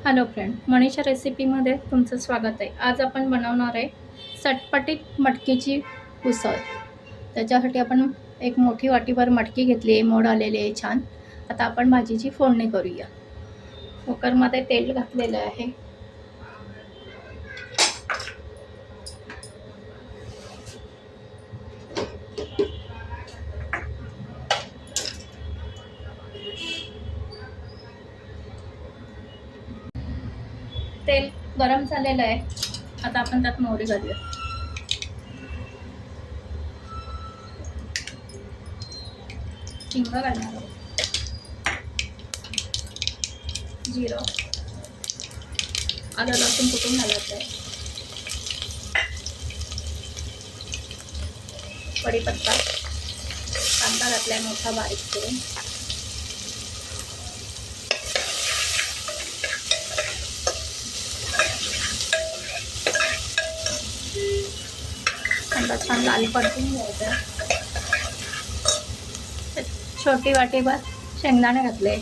Hello friend, Manisha रेसिपीमध्ये तुमचं स्वागत आहे. आज आपण बनवणार आहे चटपटीत मटकीची उसळ. त्याच्यासाठी आपण एक मोठी वाटीभर मटकी घेतली आहे, मोड आलेली आहे छान. आता आपण भाजीची फोडणी करूया. कुकरमध्ये तेल घातलेलं आहे. तेल गरम झालेलं आहे. आता आपण त्यात मोहरी घालूया. हिंग घालणार आहोत, जिरं, आलं लसूण कुटून घालायचं आहे, कढीपत्ता, कांदा घातलाय मोठा बारीक करून, कांदा छान लाल परतून घ्यायचा. छोटी वाटीभर शेंगदाणे घातले,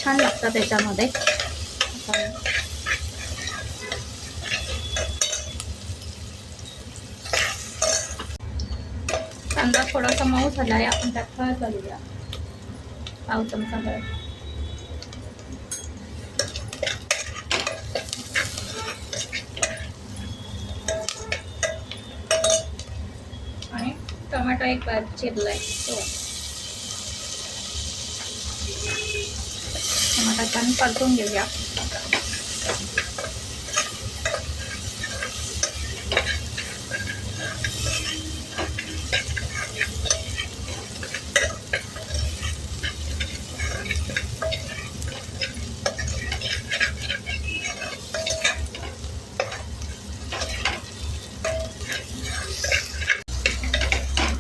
छान लागतं त्याच्यामध्ये. कांदा थोडासा मऊ झाला आहे, आपण त्यात हळद घालूया, पाव चमचा हळद, आणि टोमॅटो एक बारीक चिरलाय तो. टोमॅटो छान परतून घेऊया.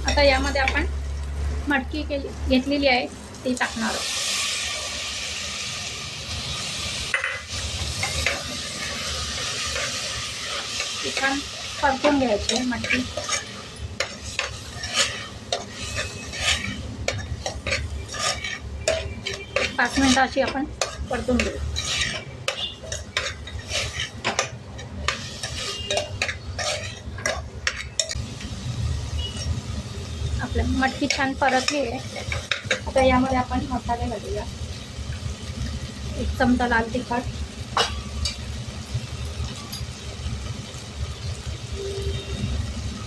आता यामध्ये आपण मटकी घेतलेली आहे ती टाकणार आहोत. ती छान परतून घ्यायची मटकी. पाच मिनिटं अशी आपण परतून घेऊ. आपल्या मटकी छान परतली आहे. आता यामध्ये आपण मसाले घालूया. एक चमचा लाल तिखट,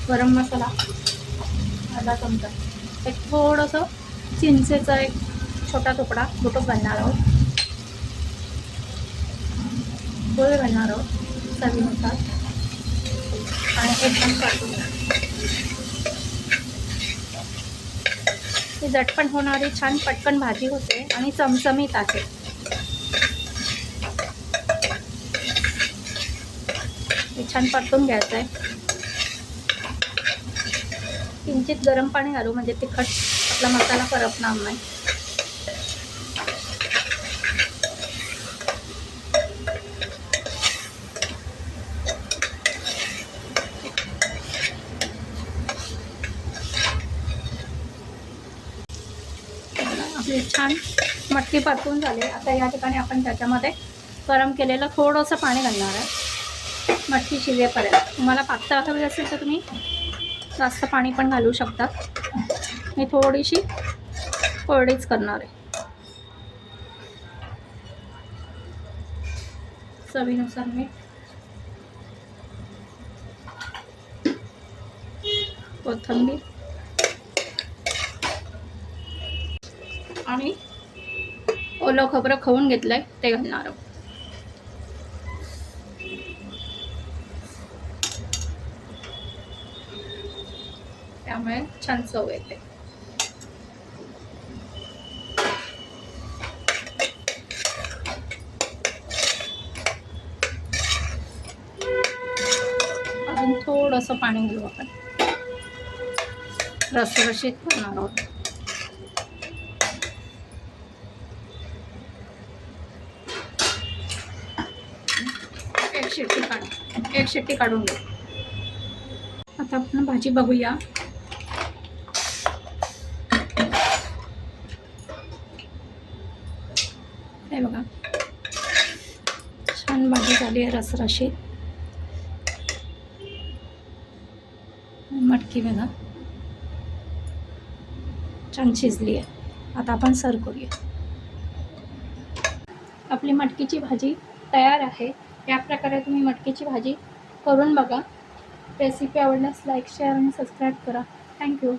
गरम मसाला अर्धा चमचा, एक थोडंसं चिंचेचा एक छोटा तुकडा बुटूक घालणार आहोत, गोळ घालणार आहोत चवीनुसार, आणि एकदम परतून. ही झटपट होणारी छान पटकन भाजी होते आणि चमचमीत आहे. हे छान परतून घ्यायचं आहे. किंचित गरम पाणी घालू म्हणजे तिखट आपला मसाला करपणार नाही. आपली छान मटकी परतून झाली. आता या ठिकाणी आपण त्याच्यामध्ये गरम केलेलं थोडंसं पाणी घालणार आहे मटकी शिजेपर्यंत. तुम्हाला पातळ हवी असेल तर तुम्ही जास्त पाणी पण घालू शकता. मी थोडीशी कोरडीच करणार आहे. चवीनुसार मीठ, कोथिंबीर आणि ओलं खोबरं खवून घेतलंय ते घालणार आहोत. त्यामुळे छान चव येते. अजून थोडंसं पाणी घालू आपण. रसरशीत करणार आहोत. एक शिट्टी काढून घेऊ. आता आपण भाजी बघूया. हे बघा छान भाजी झाली आहे रसरशीत. मटकी बघा छान शिजली आहे. आता आपण सर्व करूया. आपली मटकीची भाजी तयार आहे. या प्रकारे तुम्ही मटकीची भाजी करून बघा. रेसिपी आवडल्यास लाईक शेअर आणि सबस्क्राईब करा. थँक्यू.